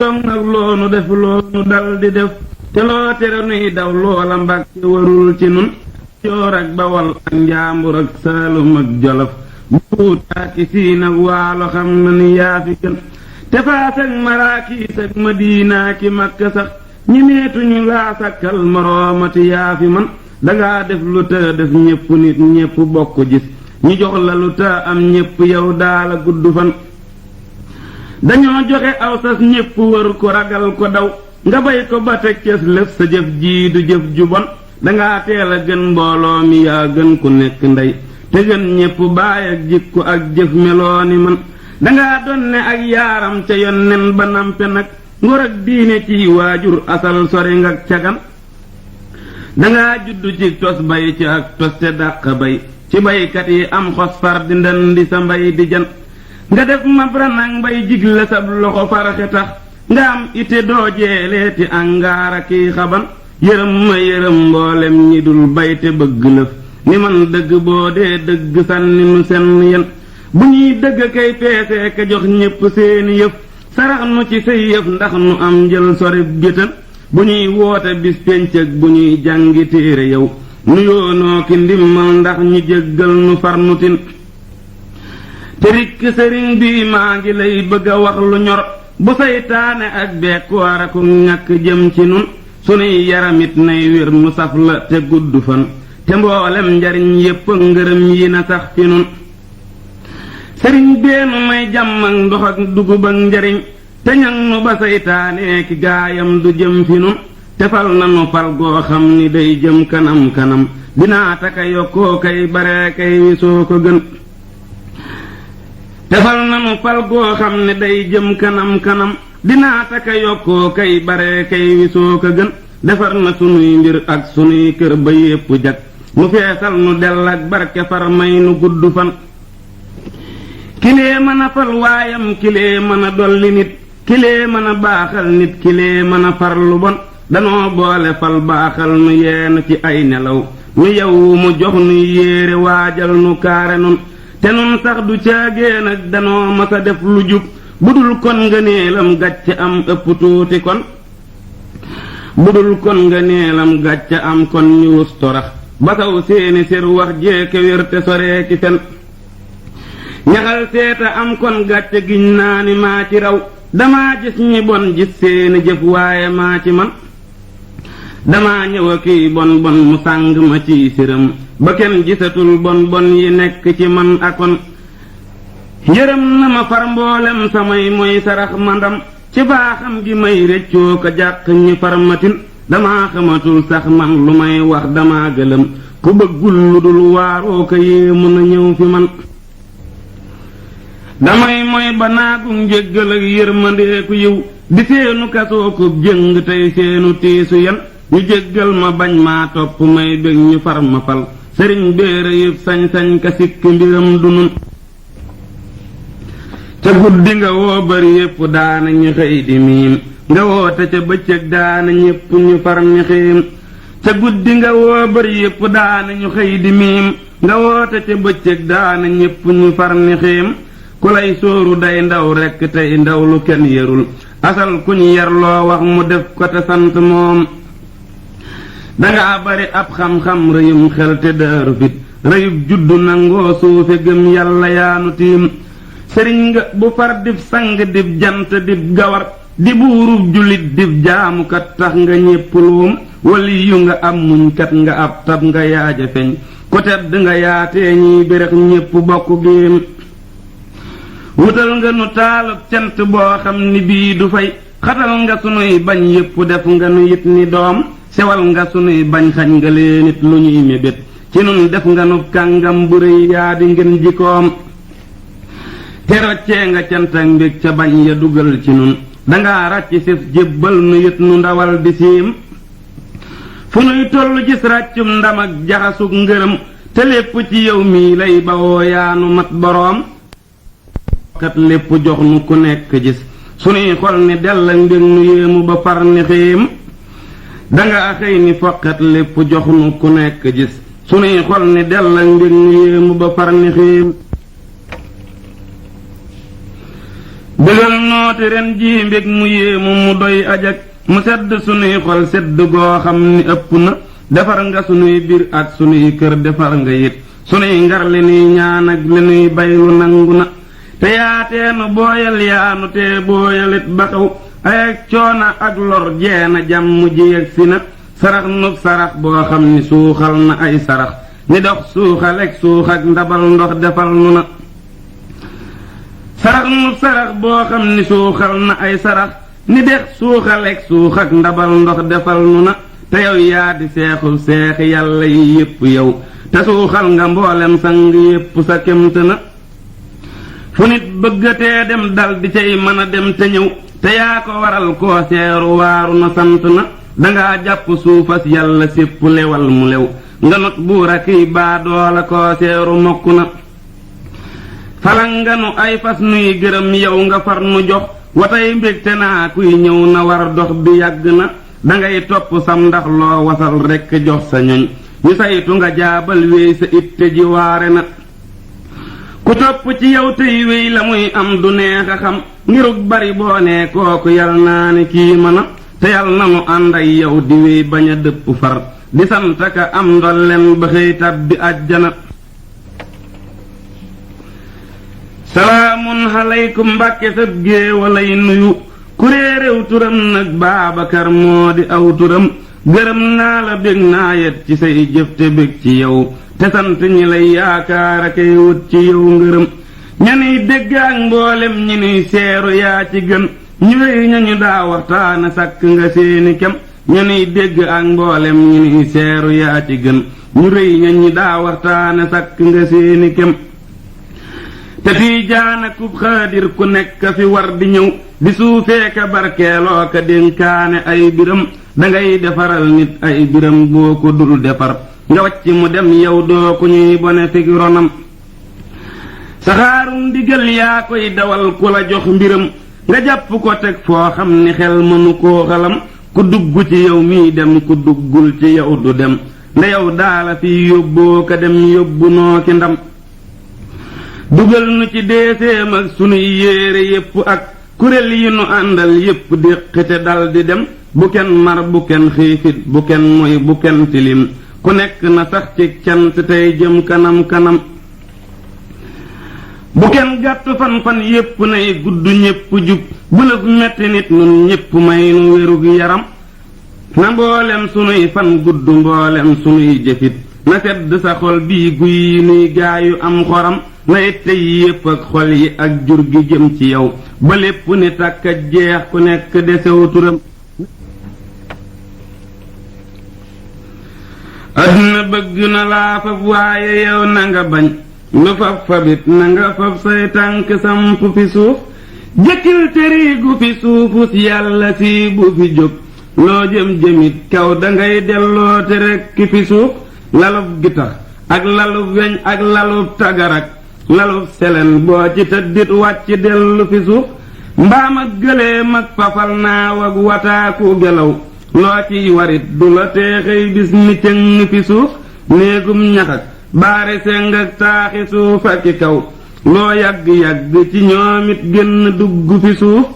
doom nag loonu def loonu dal di def te loo tere nuy daw loola Mbàkke warul ci nun Joor ak Bawol ak Njaambur ak Saalum ak Jolof buutaaki Siin ak Waalo xam na ni yaa fi gën te Faas ak Maraakiis ak Madiina ki Makka sax ñi meetuñu laa sakkal moroomati yaa fi man dangaa def lu ta def ñépp nit ñépp bokk gis ñi jox la lu ta am ñépp yow daala gudd fan dañoo joxe aw sas ñépp wër ko ragal ko daw nga bay ko ba teg cës lëf sa jëf jii du jëf ju bon dangaa teel a gën mbooloo mi yaa gën ku nekk ndey te gën ñépp baay ak jikku ak jëf meloo ni man dangaa donne ak yaaram ca yonnen ba nampe nag ngor ak diine ci waajur asal sori nga cagan dangaa juddu ci tos bay ci ak tos te dàq bay ci baykat yi am xos far di ndandi sa mbay di jan nga def mab ranag mbay jigle sab loxo faraxe tax nga am ite doo jeeleeti angaara kii xaban yërëm ma yërëm mboolem ñi dul bay te bëgg lëf ni man dëgg boo dee dëgg sànni nu senn yen bu ñuy dëgg kay peesee ka jox ñépp seeni yëf sarax nu ci say yëf ndax nu am njël sori géttan bu ñuy woote bis péncëg bu ñuy jàngi téere yow nu yoonoo ki ndimmal ndax ñu jéggal nu farnutin te rikk sëriñ bi maa ngi lay bëgg a wax lu ñor bu saytaane ak bekkoor ak ñàkk jëm ci nun sunuy yaramit nay wér mu saf la te gudd fan te mboolem njariñ yépp ngërëm yi na sax ci nun sëriñ beenu may jàmm ak ndox ak dugub ak njariñ te ñag nu ba saytaane ki gaayam du jëm fi nun te fal na nu fal goo xam ni day jëm kanam kanam dinaa taka yokkoo kay bare kay wisoo ko gën defal nanu fal goo xam ne day jëm kanam kanam dinaa taka yokkoo kay bare kay wisoo ko gën defar na sunuy mbir ak sunuy kër ba yépp jag mu feesal nu dell ak barke far may nu gudd fan kilee mën a fal waayam kilee mën a dolli nit kilee mën a baaxal nit kilee mën a far lu bon danoo boole fal baaxal nu yeenu ci ay nelaw nu yewwu mu jox nu yéere waajal nu kaare nun te nun sax du caagéen ak danoo masa def lu jub budul kon ngëneelam gàcce am ëpp tuuti kon budul kon ngëneelam gàcce am kon ñu wus torax ba saw seeni sér wax jeeke wér te soree ki fen ñaxal seeta am kon gàcce giñ naa ni maa ci raw damaa gis ñi bon gis seeni jëf waaye maa ci man damaa ñëw a kii bon bon mu sàng ma ci siram ba kenn gisatul bon bon yi nekk ci man akon yërëm na ma far mboolem samay mooy sarax ma ndam ci baaxam gi may réccoo ko jàq ñi farmatin damaa xamatul sax man lu may wax damaa gëlëm ku bëggul lu dul waaroo ko yee mën a ñëw fi man damay mooy ba naagu njéggal ak yërmandeeku yiw di seenu kasoo ko jëng tey seenu tiisu yan ñu jéggal ma bañ maa topp may bég ñu far ma fal sëriñ béere yëpp sañ-sañ ka sikk mbiram du nun ca guddi nga woo bari yépp daana ñu xëy di miim nga woote ca bëccëg daana ñépp ñu far ni xiim ca guddi nga woo bari yépp daana ñu xëy di miim nga woote ca bëccëg daana ñépp ñu far ni xiim ku lay sóoru day ndaw rekk tey ndaw lu kenn yarul asal ku ñu yar loo wax mu def ko te sant moom dangaa bari ab xam-xam rëyum xel te daaru fit rëyub juddu nangoo suufe gëm yàlla yaanu tiim sëriñ nga bu far dib sang dib jant dib gawar di buurub jullit dib jaamukat tax nga ñépp luum wali yu nga am muñkat nga ab tab nga yaaja feñ ku tedd nga yaatee ñiy bérex ñépp bokk géem wutal nga nu taalub cant boo xam ni bii du fay xatal nga sunuy bañ yépp def nga nu it ni doom sewal nga sunuy bañ xañ nga leen it lu ñuy mébét ci nun def nga nu kàngam bu rëy yaa di ngeen jikoom te roccee nga cant ak mbég ca bañ ya dugal ci nun dangaa ràcc sif jébbal nu it nu ndawal di siim fu nuy tollu gis ràccum ndam ak jaxasug ngërëm te lépp ci yow mii lay bawoo yaanu mat boroom kat lépp jox nu ku nekk gis sunuy xol ni dell ak mbég nu yéemu ba far ni xiim danga xëy ni foqat lépp jox nu ku nekk gis sunuy xol ni dell ak mbég nu yéemu ba far ni xiim bégal noote ren ji mbég mu yéemu mu doy ajak mu sedd sunuy xol sedd goo xam ni ëpp na defar nga sunuy biir ak sunuy kër defar nga yit sunuy ngar li nuy ñaan ak li nuy baylu nangu na te yaateenu booyal yaanu te booyalit ba xaw ay ak coona ak lor jeena jàmm ji yegg si na sarax nub sarax boo xam ni suuxal na ay sarax ni dox suuxalek suux ak ndabal ndox defal nu na sarax nub sarax boo xam ni suuxal na ay sarax ni dex suuxalek suux ak ndabal ndox defal nu na te yow yaa di seexul seexi yàlla yi yépp yow te suuxal nga mboolem sang yépp sa kemt na fu nit bëggatee dem dal di cay mën a dem te ñëw te yaa ko waral koo seeru waaru na sant na dangaa jàpp suufas yàlla sépp lewal mu lew nga not buur ak kiy baadoola koo seeru mokk na falan nga nu ay fas nuy gërëm yow nga far nu jox watay mbég te naa kuy ñëw na war dox bi yàgg na dangay topp sam ndax loo wasal rekk jox sa ñoñ ñu saytu nga jaabal wéy sa itte ji waare na ku topp ci yow tey wéy la muy am du neex a xam ngirug bari boo nee kooku yal naa ni kii mën a te yal na nu ànd ak yow di wéy bañ a dëpp far di sant ka am ndolleen ba xëy tàbbi àjjana salaamun alaykum mbàkke sab géewalay nuyu kuréeréw turam nag Baabakar moo di aw turam gërëm naa la bég naa yet ci say jëf te bég ci yow te sant ñi lay yaakaar a kay wut ci yow ngërëm ñanuy dégg ak mboolem ñi nuy seeru yaa ci gën ñu wéy ñañu daa waxtaana sàkk nga seeni kem ñanuy dégg ak mboolem ñi nuy seeru yaa ci gën ñu rëy ñañu daa waxtaana sàkk nga seeni kem te tiijaan ak kub xaadir ku nekk fi war di ñëw di suufee ka barkeeloo ka dénkaane ay biram dangay defaral nit ay biram boo ko dul defar nga wàcc mu dem yow doo ku ñuy bone fig ronam saxaarum digal yaa koy dawal ku la jox mbiram nga jàpp ko teg foo xam ni xel mënu koo xalam ku dugg ci yow mii dem ku duggul ci yow du dem nda yow daala fi yóbboo ka dem yóbbu noo ki ndam dugal nu ci deeseem ak sunuy yéere yépp ak kuréel yi nu àndal yépp déqite dal di dem bu kenn mar bu kenn xiifit bu kenn moy bu kenn tilim ku nekk na sax ci cant tey jëm kanam kanam bu kenn gàtt fan yépp nay gudd ñépp jub bu lëf metti nit nun ñépp may nu wérug yaram na mboolem sunuy fan gudd mboolem sunuy jëfit na sedd sa xol bii guy yi nuy gaayu am xoram na itte yi yépp ak xol yi ak jur gi jëm ci yow ba lépp ni tàkk a jeex ku nekk desew turam adduna bëgg na laa fab waaye yow na nga bañ lu fab fabit na nga fab say tànk samp fi suuf jëkkil teriigu fi suufus yàlla si bu fi jóg loo jëm jëmit kaw dangay delloo te rekk fi suuf lalub gitax ak lalub weñ ak lalub tagarak lalub selen boo ci tëddit wàcc dellu fi suuf mbaam ak gëléem ak fafal naaw ak wataaku gelaw loo ciy warit du la teexey bis ni cëng fi suuf néegum ñaxak baari seng ak taaxi suuf ak i kaw loo yàgg-yàgg ci ñoomit génn dugg fi suuf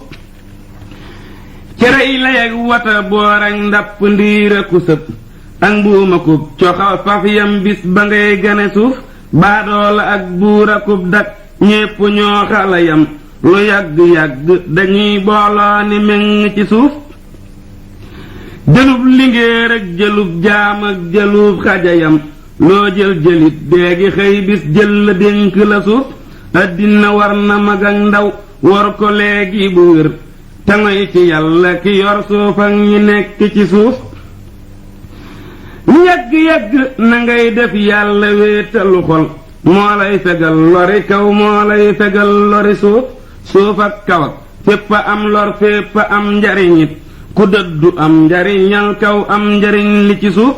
cerey layeg wata boor ak ndapp ndiir aku sëb ak mbuuma kub coxa faf yam bis ba ngay gane suuf baadoola ak buur akub dak ñépp ñoo xala yam lu yàgg-yàgg dañuy booloo ni meŋ ci suuf jëlub lingéer ak jëlub jaam ak jëlub xajayam loo jël jëlit déegi xëy bis jël la dénk la suuf addina war na mag ak ndaw war ko léegi bu wér te ngoy ci yàlla ki yor suuf ak ñi nekk ci suuf yàgg-yàgg na ngay def yàlla wéetalu xol moo lay fegal lori kaw moo lay fegal lori suuf suuf ak kaw ak fépp a am lor fépp a am njariñit ku dëddu am njariñal kaw am njariñ li ci suuf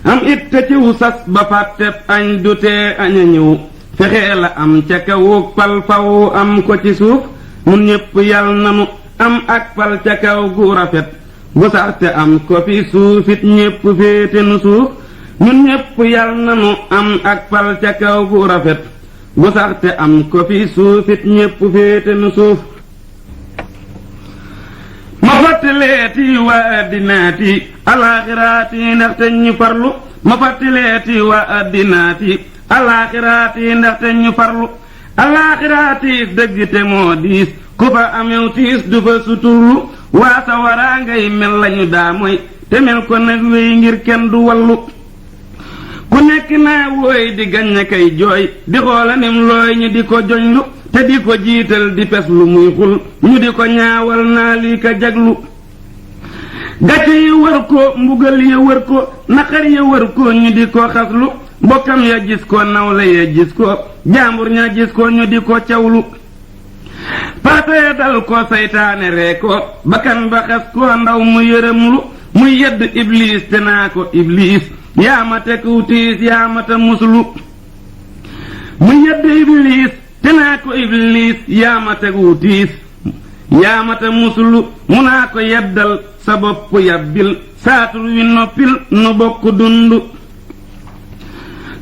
am it te ciw sas ba fàtteb añ du tee añ a ñëw fexee la am ca kawuk pal faw am ko ci suuf mun ñépp yal nanu am ak pal ca kaw gu rafet bu sax te am ko fi suufit ñépp féete nu suuf ñun ñépp yal nanu am ak pal ca kaw gu rafet bu sax te am ko fi suufit ñépp féete nu suuf fàttaleeti waa addinaati alaaxiraati ndaxte ñu farlu ma fàttaleeti waa addinaati alaaxiraati ndaxte ñu farlu alaaxiraati dëgg te moo diis ku fa amew tiis du fa suturlu waa sawaraa ngay mel lañu daa moy te mel ko nag wéy ngir kenn du wallu ku nekk naa wooy di gañña kay jooy di xoola nim looy ñu di ko joñlu te di ko jiital di pes lu muy xul ñu di ko ñaawal naa lii ka jaglu gàcce yi wër ko mbugal ya wër ko naqar ya wër ko ñu di ko xaslu mbokkam ya gis ko nawle ya gis ko jaambur ña gis ko ñu di ko cawlu paatee dal ko saytaane ree ko bakkan ba xas ko ndaw mu yërëmlu muy yedd iblis te naa ko iblis yaa ma teku tiis yaa ma ta muslu muy yedd iblis te naa ko iblis yaa ma tegu tiis yaa ma ta muslu mu naa ko yeddal sa bopp yabbil saatur wi noppil nu bokk dund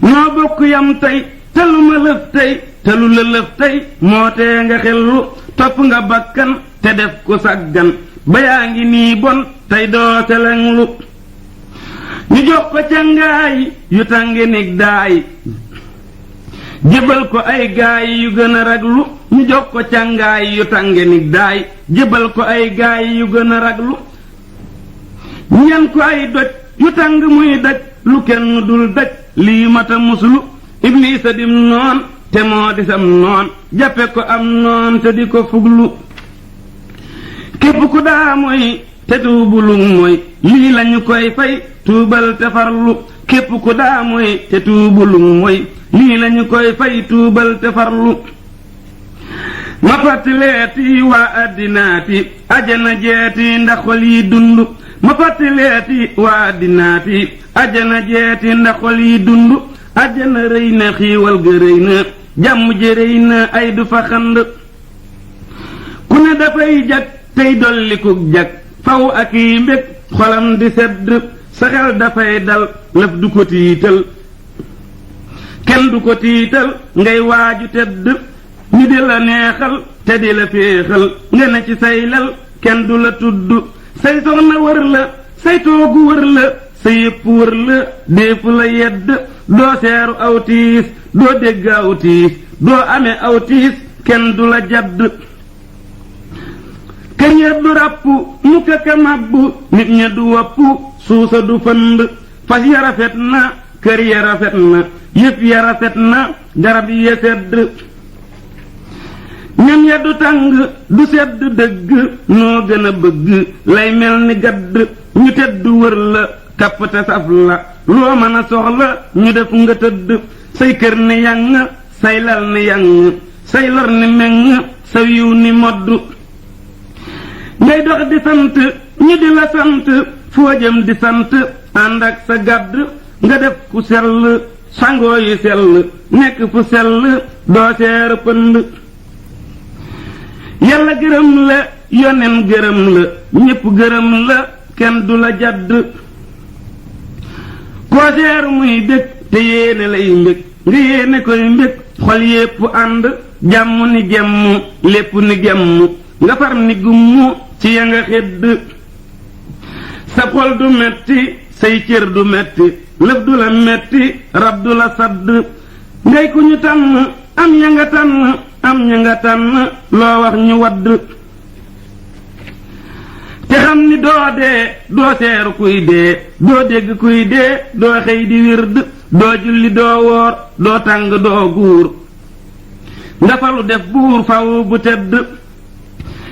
noo bokk yam tey te lu ma lëf tey te lu la lëf tey moo tee nga xellu topp nga bakkan te def ko saggan ba yaa ngi nii bon tey doo selenglu ñu jox ko cangaay yu tànge nig daay jébal ko ay gaay yu gën a raglu ñu jox ko cangaay yu tànge nig daay jébal ko ay gaay yu gën a raglu ñan ko ay doj yu tàng muy daj lu kenn dul daj lii mata muslu iblisa dim noon te moo di sam noon jàppe ko am noon te di ko fuglu képp ku daa mooy te tuubulu mooy lii lañu koy fay tuubal te farlu képp ku daa mooy te tuubulu mooy lii lañu koy fay tuubal te farlu ma fàttaleeti waa addinaati ajana jeeti ndax xol yi dund ma fàttaleeti waa addinaati ajana jeeti ndax xol yi dund ajana rëy na xiiwal ga rëy na jàmm ji rëy na ay du fa xand ku ne dafay jag tey dollikuk jag faw ak yi mbég xolam di sedd sa xel dafay dal lëf du ko tiital kenn du ko tiital ngay waaju tedd ñu di la neexal te di la féexal nga ne ci say lal kenn du la tudd say soxna wër la say toogu wër la sa yépp wër la déefu la yedd doo seeru aw tiis doo dégg aw tiis doo amee aw tiis kenn du la jadd kër ya du ràpp mu ka mabbu nit ña du wopp suusa du fënd fas ya rafet na kër ya rafet na yëf ya rafet na garab ya sedd ñam ya du tàng du sedd dëgg noo gën a bëgg lay mel ni gadd ñu tedd wër la kappate saf la loo mën a soxla ñu def nga tëdd say kër ni yang say lal ni yang say lor ni meng sa yiw ni modd ngay dox di sant ñu di la sant foo jëm di sant ànd ak sa gàdd nga def ku sell sangoo yu sell nekk fu sell doo seer pënd yàlla gërëm la yonen gërëm la ñépp gërëm la kenn du la jadd koo seer muy bég te yéene lay mbég nga yéene koy mbég xol yépp ànd jàmm ni gemm lépp ni gemm nga far ni gummu ci ya nga xedd sa xol du metti say cër du metti lëf du la metti rab du la sadd ngay ku ñu tànn am ña nga tànn am ña nga tànn loo wax ñu wadd te xam ni doo dee doo seeru kuy dee doo dégg kuy dee doo xëy di wird doo julli doo woor doo tàng doo guur nga falu def buur faw bu tedd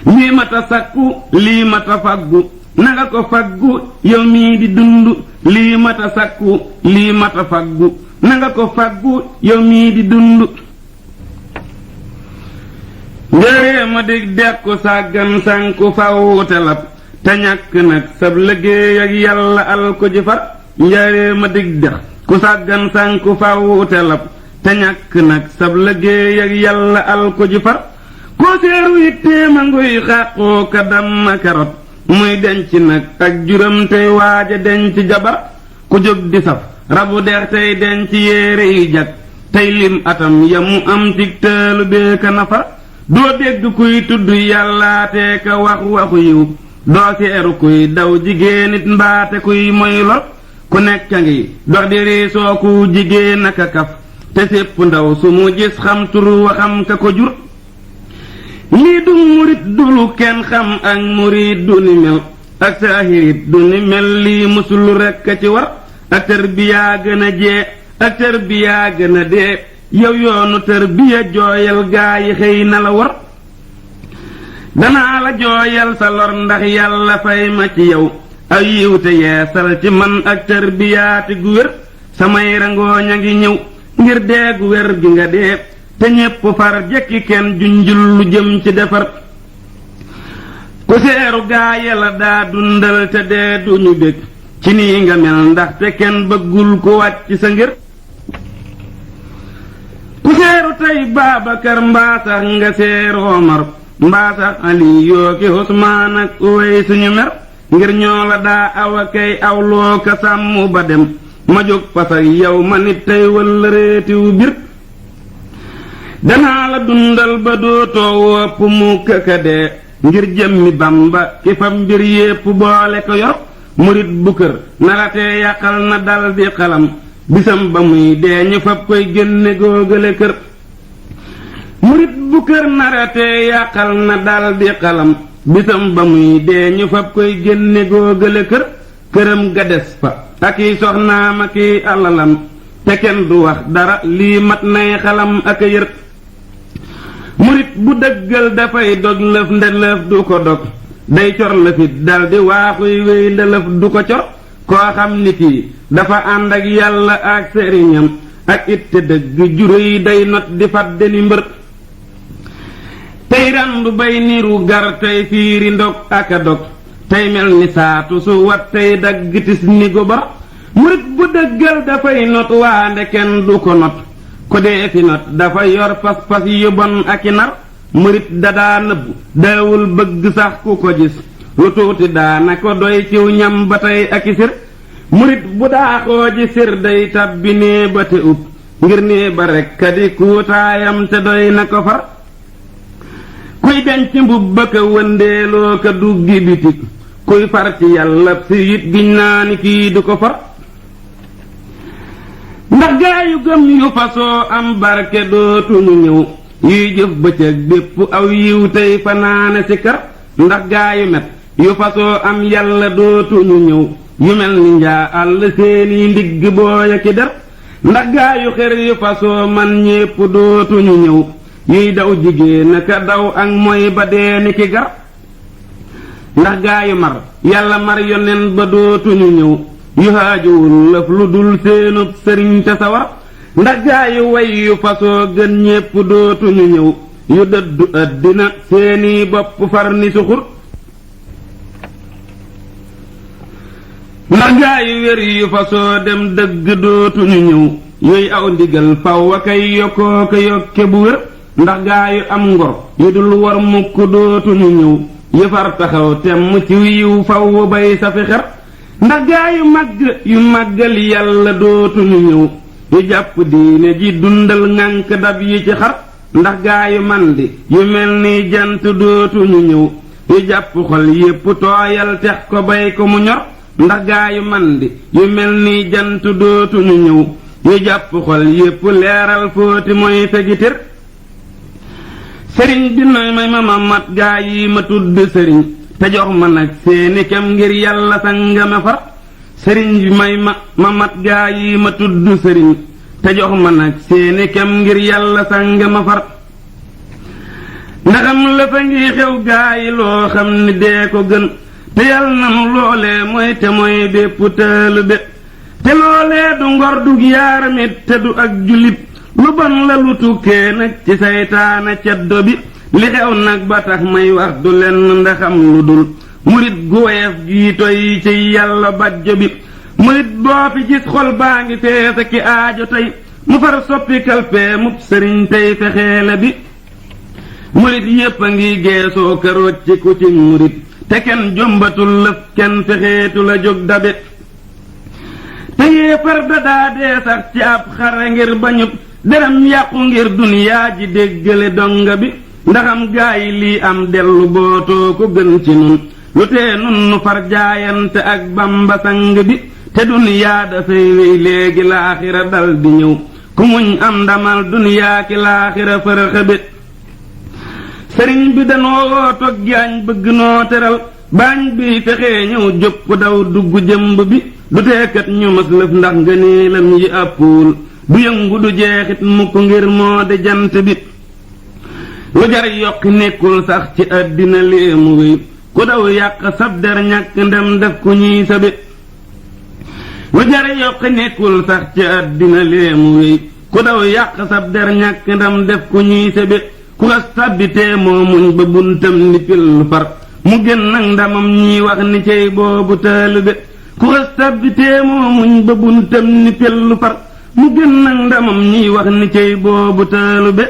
lii mata sakku lii mata faggu nanga ko faggu yow mii di dund lii mata sakku lii mata faggu nanga ko faggu yow mii di dund ngëree ma dig dekku sàggan sànku faw te lab te ñàkk nag sab liggéey ak yàlla al ko ji far njëree ma dig dex ku sàggan sànku faw te lab te ñàkk nag sab liggéey ak yàlla al ko ji far koo seeru itteema nguy xàqoo ka damma karot muy denc nag ak juram tey waaja denc jabar ku jóg di saf rabu deex tey denc yéere yi jag tey lim atam ya mu am tig tëelu bee ka nafar doo dégg kuy tudd yàllaatee ka wax waxu yiw doo seeru kuy daw jigéen it mbaate kuy moy lor ku nekk a ngi dox di riisoo ku jigéen aka kaf te sépp ndaw su mu gis xam tur wa xam ka ko jur lii du murit du lu kenn xam ak murit du ni mel ak saahirit du ni mel lii musul rekk a ci war ak tarbiya gën a jee ak tarbiya gën a dee yow yoonu tarbiya jooyal gaa yi xëy na la war danaa la jooyal sa lor ndax yàlla fay ma ci yow aw yiw te yeesal ci man ak tarbiyaati gu wér samay rangooñ a ngi ñëw ngir dee gu wér gi nga dee te ñépp far jekki kenn junjul lu jëm ci defar ku seeru gaa yàlla daa dundal te dee duñu bég ci nii nga mel ndax te kenn bëggul ku wàcc sa ngir ku seeru tey Baabakar mbaa sax nga seeru Omar mbaa sax Ali yooki Usmaan ak Uway suñu mer ngir ñoo la daa awa kay awloo ka sàmm ba dem ma jóg fas ak yow ma nit tey walla réetiw bir danaa la dundal ba dootoo wopp mu këka dee ngir jëmmi Bamba ki fa mbir yépp boole ko yor murit bu kër naratee yàqal na dal di xalam bisam ba muy dee ñu fab koy génne góogale kër murit bu kër naratee yàqal na dal di xalam bisam ba muy dee ñu fab koy génne góogale kër këram ga des fa ak i soxnaam ak i alalam te kenn du wax dara lii mat nay xalam ak a yër murit bu dëggal dafay dog lëf ndelëf du ko dog day cor lëfit daldi waaxuy wéy ndelëf du ko cor koo xam ni kii dafa ànd ak yàlla ak sëriñam ak itte dëgg juróy day not di fàdde ni mbër tey randu bay niru gar tey fiiri ndog ak a dog tey mel ni saatu su wat tey daggitis ni gobar murit bu dëggal dafay not waande kenn du ko not ko dee fi not dafa yor pas-pas yu bon ak i nar murit dadaa nëbbu daawul bëgg sax ku ko gis lu tuuti daana ko doy ciw ñam ba tey ak i sir murit bu daaxoo ji sir day tabbi nee ba te ub ngir nee ba rekk di kuutaayam te doy na ko far kuy denc mbubb ba ka wëndeeloo ka duggi bitig kuy far ci yàlla si it giñ naa ni kii du ko far ndax gaa yu gëm yu fasoo am barke dootuñu ñëw yuy jëf bëccëg bépp aw yiw tey fanaane ci kër ndax gaa yu met yu fasoo am yàlla dootuñu ñëw yu mel ni njaa àll seeni ndigg booya ki der ndax gaa yu xer yu fasoo man ñépp dootuñu ñëw yuy daw jigéen aka daw ak mooy ba dee ni ki gar ndax gaa yu mar yàlla mar yonen ba dootuñu ñëw yu haajuwul lëf lu dul seenub sëriñ te sawar ndax gaa yu way yu fasoo gën ñépp dootuñu ñëw yu dëddu àddina seeni bopp far ni suxur ndax gaa yu wér yu fasoo dem dëgg dootuñu ñëw yuy aw ndigal faw a kay yokkoo ko yokke bu wér ndax gaa yu am ngor yu dul war mukk dootuñu ñëw yu far taxaw temm ci yiw faw bay safi xer ndax gaa yu màggal yàlla dootuñu ñëw yu jàpp diine ji dundal ŋànk dab yi ci xar ndax gaa yu mandi yu mel ni jant dootuñu ñëw yu jàpp xol yépp tooyal tex ko bay ko mu ñor ndax gaa yu mandi yu mel ni jant dootuñu ñëw yu jàpp xol yépp leeral fóoti mooy fegitir sëriñ bi noy may ma mat gaa yi ma tudd sëriñ te jox ma nag seeni kem ngir yàlla sangame far sëriñ bi may ma mat gaa yi ma tudd sëriñ te jox ma nag seeni kem ngir yàlla sangame far ndaxam la fa ngi xew gaa yi loo xam ni dee ko gën te yàlla nanu loolee mooy te mooy bépp taalube te loolee du ngor du yaaramit te du ak jullit lu bon la lu tukkee nag ci saytaana ceddo bi li xew nag ba tax may wax du lenn ndaxam lu dul murit gu woyof gii toy ci yàlla bajjo bi murit boo fi gis xol baa ngi feesa ki aajo tey mu far soppi kalpee mub sëriñ tey fexeele bi murit yépp a ngi geesoo këroot ci ku ci murit te kenn jombatul lëf kenn fexeetu la jóg dabe te yéefar dadaa dee sax ci ab xare ngir bañub deram yàqu ngir duniyaa ji déggale donga bi ndaxam gaa yi lii am dellu bootoo ko gën ci nun lu tee nun nu far jaayante ak Bamba sang bi te duniyaa dafay wéy léegi laaxira dal di ñëw ku muñ am ndamal duniyaa ki laaxira fërëxëbe sëriñ bi danoo woo toggi añ bëgg noo teral baañ bi fexee ñëw jópp daw dugg jëmb bi du teekat ñu mas lëf ndax ngëneelam yi àppuwul du yëngu du jeexit mukk ngir moo de jant bi lu jar yokki nekkul sax ci àddina léemu wéy ku daw yàq sab der ñàkk ndem def ku ñuy sabe lu jar yokki nekkul sax ci àddina léemu wéy ku daw yàq sab der ñàkk ndem def ku ñuy sabe ku xas tàbbitee moo muñ ba buntam ni pill far mu gën nag ndamam ñiy wax ni cey boobu taalibe ku xas tàbbitee moo muñ ba buntam ni pill far mu gën nag ndamam ñiy wax ni cey boobu taalibe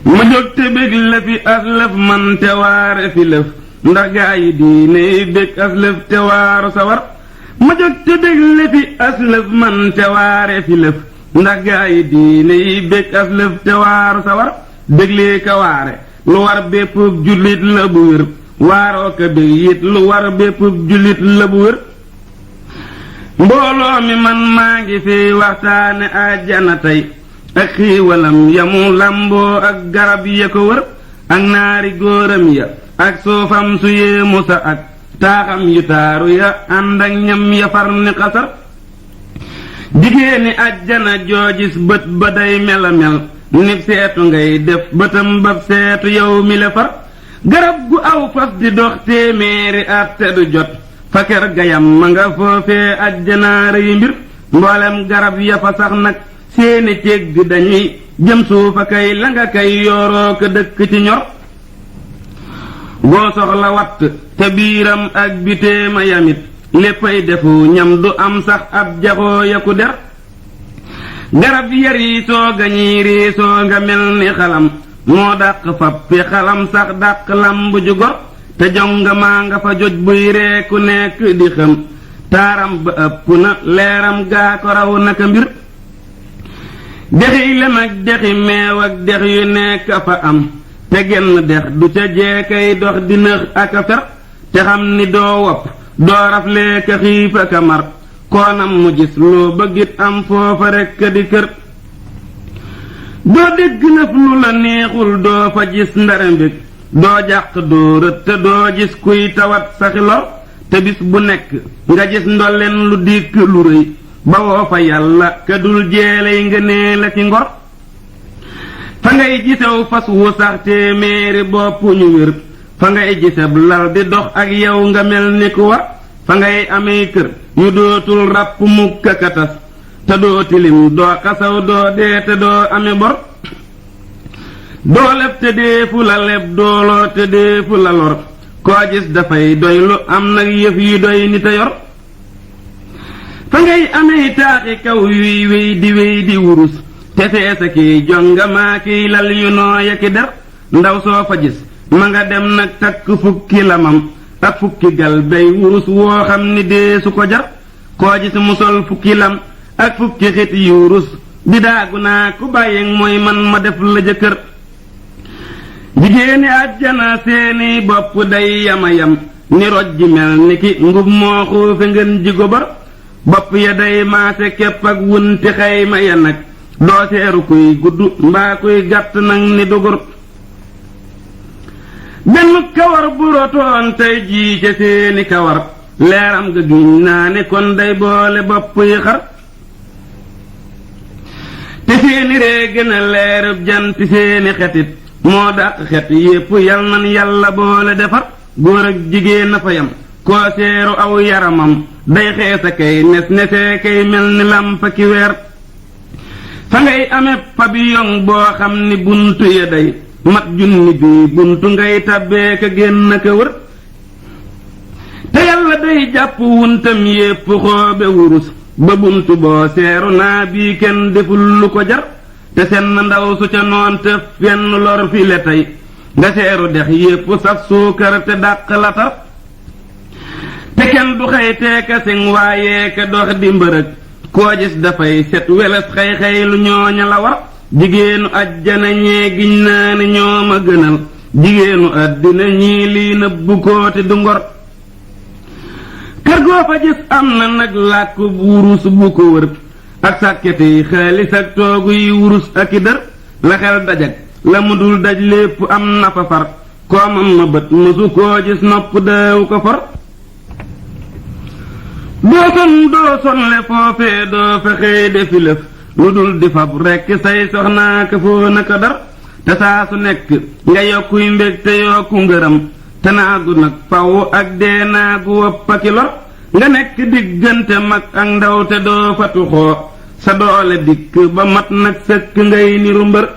ma jóg te bég la fi aslëf man te waare fi lëf ndax gaa yi diine yi bég aslëf te waaru sawar ma jóg te bég la fi aslëf man te waare fi lëf ndax gaa yi diine yi bég aslëf te waaru sawar béglee ka waare lu war bépp jullit la bu wér waaroo ka bég it lu war bépp jullit la bu wér mbooloo mi man maa ngi fi waxtaane àjjana tey ak xiiwalam yamu lamboo ak garab ya ko wër ak naari góoram ya ak suufam su yéemu sa ak taaxam yu taaru ya ànd ak ñam ya far ni xasar jigéeni àjjana joojis bët ba day mela mel nib seetu ngay def bëtam bab seetu yow mi le far garab gu aw fas di dox téeméeri at te du jot fa ker gayam ma nga foofee àjjanaare yi mbir mboolem garab ya fa sax nag seeni cégg dañuy jëm suufa kay la nga kay yooroo ko dëkk ci ñor boo soxla watt te biiram ak bitéema yamit léppay defu ñam du am sax ab jaxoo ya ku der garab ya riisoo ga ñiy riisoo nga mel ni xalam moo dàq fappi xalam sax dàq lamb ju gor te jonga maa nga fa joj buy ree ku nekk di xam taaram ba ëpp na leeram gaa ko raw naka mbir dexi lem ak dexi meew ak dex yu nekk fa am te genn dex du ca jeekay dox di nëx ak a fer te xam ni doo wopp doo raflee ka xiif ak a mar koonam mu gis loo bëggit am foofa rekk di kër doo dégg nëf lu la neexul doo fa gis ndara mbég doo jàq doo rët te doo gis kuy tawat saxi lor te bis bu nekk nga gis ndolleen lu dikk lu rëy ba woo fa yàlla ka dul jeelay nga nee la ci ngor fa ngay gisew fas wu sax téeméeri bopp ñu wér fa ngay giseb lal di dox ak yow nga mel ni ku war fa ngay amee kër yu dootul ràpp mukk a katas te doo tilim doo xasaw doo dee te doo ame bor doo leb te deefu la leb dooloo te deefu la lor koo gis dafay doy lu am nag yëf yu doy ni te yor fa ngay amee taaxi kaw yuy wéy di wurus te feesa kiy jonga maa kiy lal yu nooya ki der ndaw soo fa gis ma nga dem nag takk fukki lamam ak fukki gal bay wurus woo xam ni dee su ko jar koo gis mu sol fukki lam ak fukki xit yu wurus di daagu naa ku bàyyeeg mooy man ma def la jëkkër jigéeni àjjana seeni bopp day yama yam ni roj ji mel ni ki ngub moo xuufe ngeen ji gobar bopp ya day maase képp ak wunti xayma ya nag doo seeru kuy gudd mbaa kuy gàtt nag ni dugur benn kawar bu rotoon tey jii ca seeni kawar leeram ga giñ naa ne kon day boole bopp yi xar te seeni ree gën a leerub jant seeni xetit moo dàq xet yépp yal nan yàlla boole defar góor ak jigéen a fa yam koo seeru aw yaramam day xeesa kay nes nesee kay mel ni lampa ki weer fa ngay amee pabiyong boo xam ni buntu ya day mat junni bii buntu ngay tabbee ka génn ka wër te yàlla day jàpp wuntam yépp xoobe wurus ba buntu boo seeru naa bii kenn deful lu ko jar te seen ndaw su ca noon te fenn lor fi le tey nga seeru dex yépp saf suukar te dàq la tar te kenn du xëy teeka sing waaye ka dox di mbërëg koo gis dafay set weles xëy lu ñooña la war jigéenu ajjana ñee giñ naa ne ñoo ma gënal jigéenu àddina ñii lii nëbbu kooti du ngor kër goo fa gis am na nag làkku wurus bu ko wër ak sàkketi yi xaalis ak toogu yi wurus ak i dër la xel dajag la mu dul daj lépp am na fa far koomam ma bët mësu koo gis nopp daaw ko for doo sonle foofee doo fexee defi lëf lu dul di fab rekk say soxnaa ka foo naka dar te saa su nekk nga yokkuy mbég te yokku ngërëm te naagu nag faw ak dee naagu wopp aki lor nga nekk diggante mag ak ndaw te doo fa tuxoo sa doole dikk ba mat nag sëkk ngay niru mbër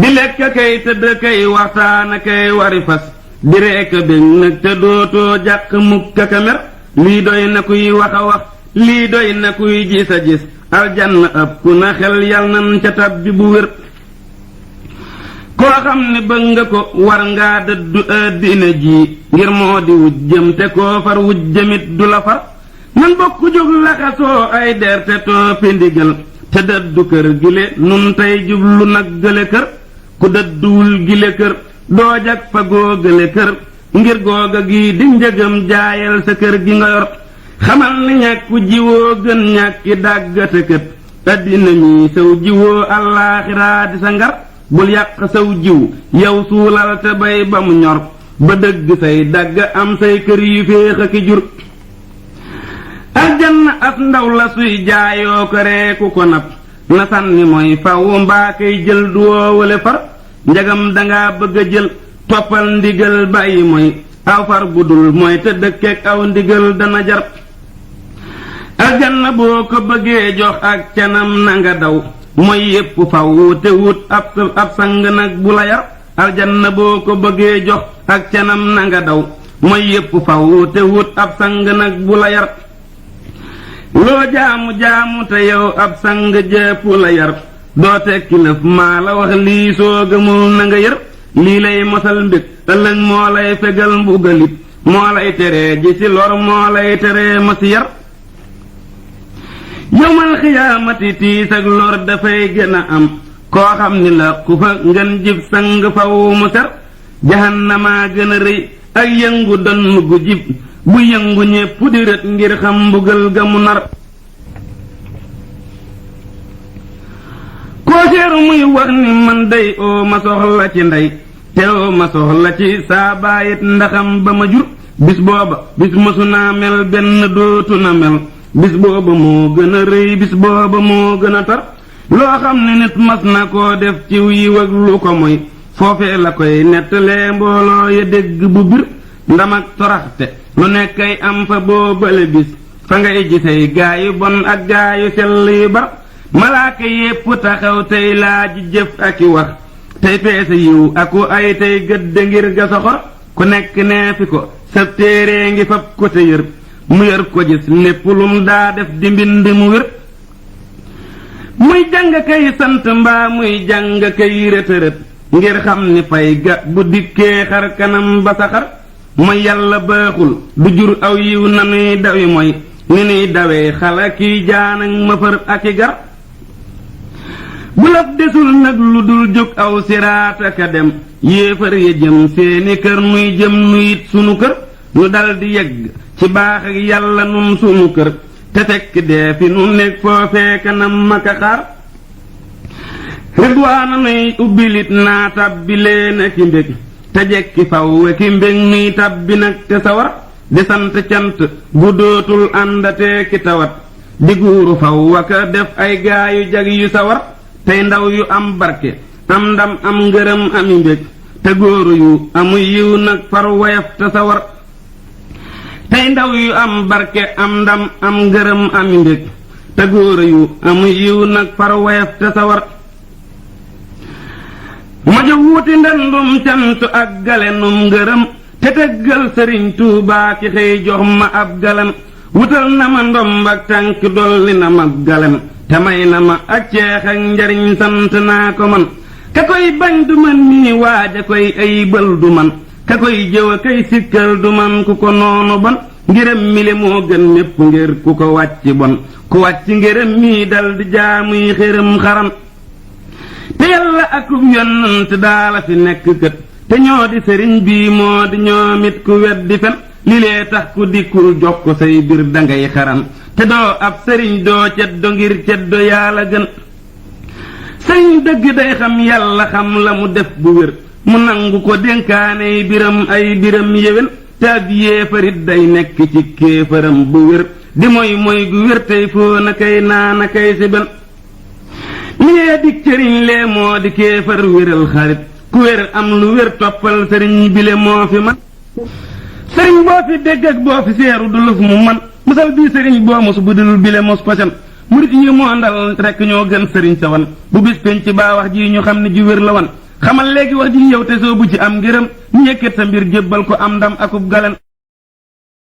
di lekk kay tëdd kay waxtaana kay wari fas di reeka bég nag te dootoo jàq mukk ka mer lii doy na kuy wax a wax lii doy na kuy gis a gis aljanna ëpp ku na xel yal nan ca tab bi bu wér koo xam ne bëgg nga ko war ngaa dëddu àddina ji ngir moo di wujjëm te koo far wujjëmit du la far nan bokk jóg laxasoo ay der te toppi ndigal te dëddu kër gile nun tey jublu nag gële kër ku dëdduwul gile kër doo jag fa goo gële kër ngir googa gi di njëgam jaayal sa kër gi nga yor xamal ni ñàkku jiwoo gën ñàkki dàggate kët àddina mi saw jiwoo allaaxiraa di sa ngar bul yàq saw jiw yow suulal te bay ba mu ñor ba dëgg say dagg am say kër yu féex a ki jur aljanna as ndaw la suy jaayoo ko reeku ko nab na sànni mooy faw mbaa kay jël du woowale far njagam dangaa bëgg a jël toppal ndigal bàyyi mooy aw far bu dul mooy te dëkkeek aw ndigal dana jar aljanna boo ko bëggee jox ak canam na nga daw mooy yépp faw te wut ab sang nag bu la yar aljanna boo ko bëggee jox ak canam na nga daw mooy yépp faw te wut ab sang nag bu la yar loo jaamu jaamu te yow ab sang jépp la yar doo tekki lëf maa la wax lii soo gëmul na nga yër lii lay mosal mbég ëllëg moo lay fegal mbugalit moo lay teree ji ci lor moo lay teree ma ci yar yawmal xiyaamati tiis ak lor dafay gën a am koo xam ni la ku fa ngeen jib sang faw mu ser jahannamaa gën a rëy ak yëngu donn gu jib bu yëngu ñépp di rët ngir xam mbugal ga mu nar koo seeru muy wax ni man day oo ma soxla ci ndey te oo ma soxla ci saa baayit ndaxam ba ma jur bis booba bis mësu naa mel benn dootu na mel bis booba moo gën a rëy bis booba moo gën a tar loo xam ne nit mas na koo def ciw yiw ak lu ko moy foofee la koy nettalee mbooloo ya dégg bu bir ndam ak toraxte lu nekkay am fa boobale bis fa ngay gisey gaayu bon ak gaayu sell yu bar malaaka yépp taxaw tey laaj jëf ak i wax tey peese yiw aku ay tey gëdd ngir ga soxor ku nekk nee fi ko sab téere ngi fab ko te yër mu yër ko gis lépp lum daa def di mbind mu wér muy jàng kay sant mbaa muy jàng kay rëtërët ngir xam ni fay ga bu dikkee xar kanam ba saxar mooy yàlla baaxul du jur aw yiw nanuy dawi mooy ni nuy dawee xala kiy jaanaŋ mëfër ak i gar bu laf desul nag lu dul jóg aw siraata ka dem yéefar ya jëm seeni kër nuy jëm nuyit sunu kër nu dal di yegg ci baax ak yàlla nun sunu kër te fekk dee fi nu nekk foofee kanam maka xaar ridwaana nuy ubbilit naa tàbbi leen ak i mbég te jekki faw ak i mbég nuy tàbbi nag te sawar di sant cant bu dootul àndatee ki tawat di guuru faw aka def ay gaayu jag yu sawar tey ndaw yu am barke am ndam am ngërëm ami mbég te góoru yu amu yiw nag far wayaf te sawar tey ndaw yu am barke am ndam am ngërëm ami mbég te góoru yu amu yiw nag far wayaf te sawar ma jóg wuti ndandum cant ak galenum ngërëm te tëggal sëriñ Tuubaa ki xëy jox ma ab galan wutal na ma ndomb ak tànk dolli na ma galan te may na ma ak ceex ak njariñ sant naa ko man ka koy bañ du man mii waaja koy ayibal du man ka koy jëw a kay sikkal du man ku ko noonu bon ngërëm mile moo gën mépp ngir ku ko wàcc bon ku wàcc ngërëm mii dal di jaamuy xërëm xaram te yàlla akub yonent daala fi nekk kët te ñoo di sëriñ bii moo di ñoomit ku weddi fen li lee tax ku dikkul jox ko say bir dangay xaram te doo ab sëriñ doo ceddo ngir ceddo yàlla gën sëriñ dëgg day xam yàlla xam la mu def bu wér mu nangu ko dénkaaney biram ay biram yéwén te ab yéefarit day nekk ci kéefaram bu wér di moy gu wér tey foo na kay naana kay si ben lee dik sëriñ lee moo di kéefar wéral xarit ku wér am lu wér toppal sëriñ bile moo fi man sëriñ boo fi dégg ak boo fi seeru du luf mu man musal bii sëriñ boo mos bu dul bile mos posan murit yi moo ndal rekk ñoo gën sëriñ sa wan bu bis penc baa wax ji ñu xam ne ji wér la wan xamal léegi wax ji yow te soo bu ci am ngërëm ñu yëkkat sa mbir jébbal ko am ndam akub galan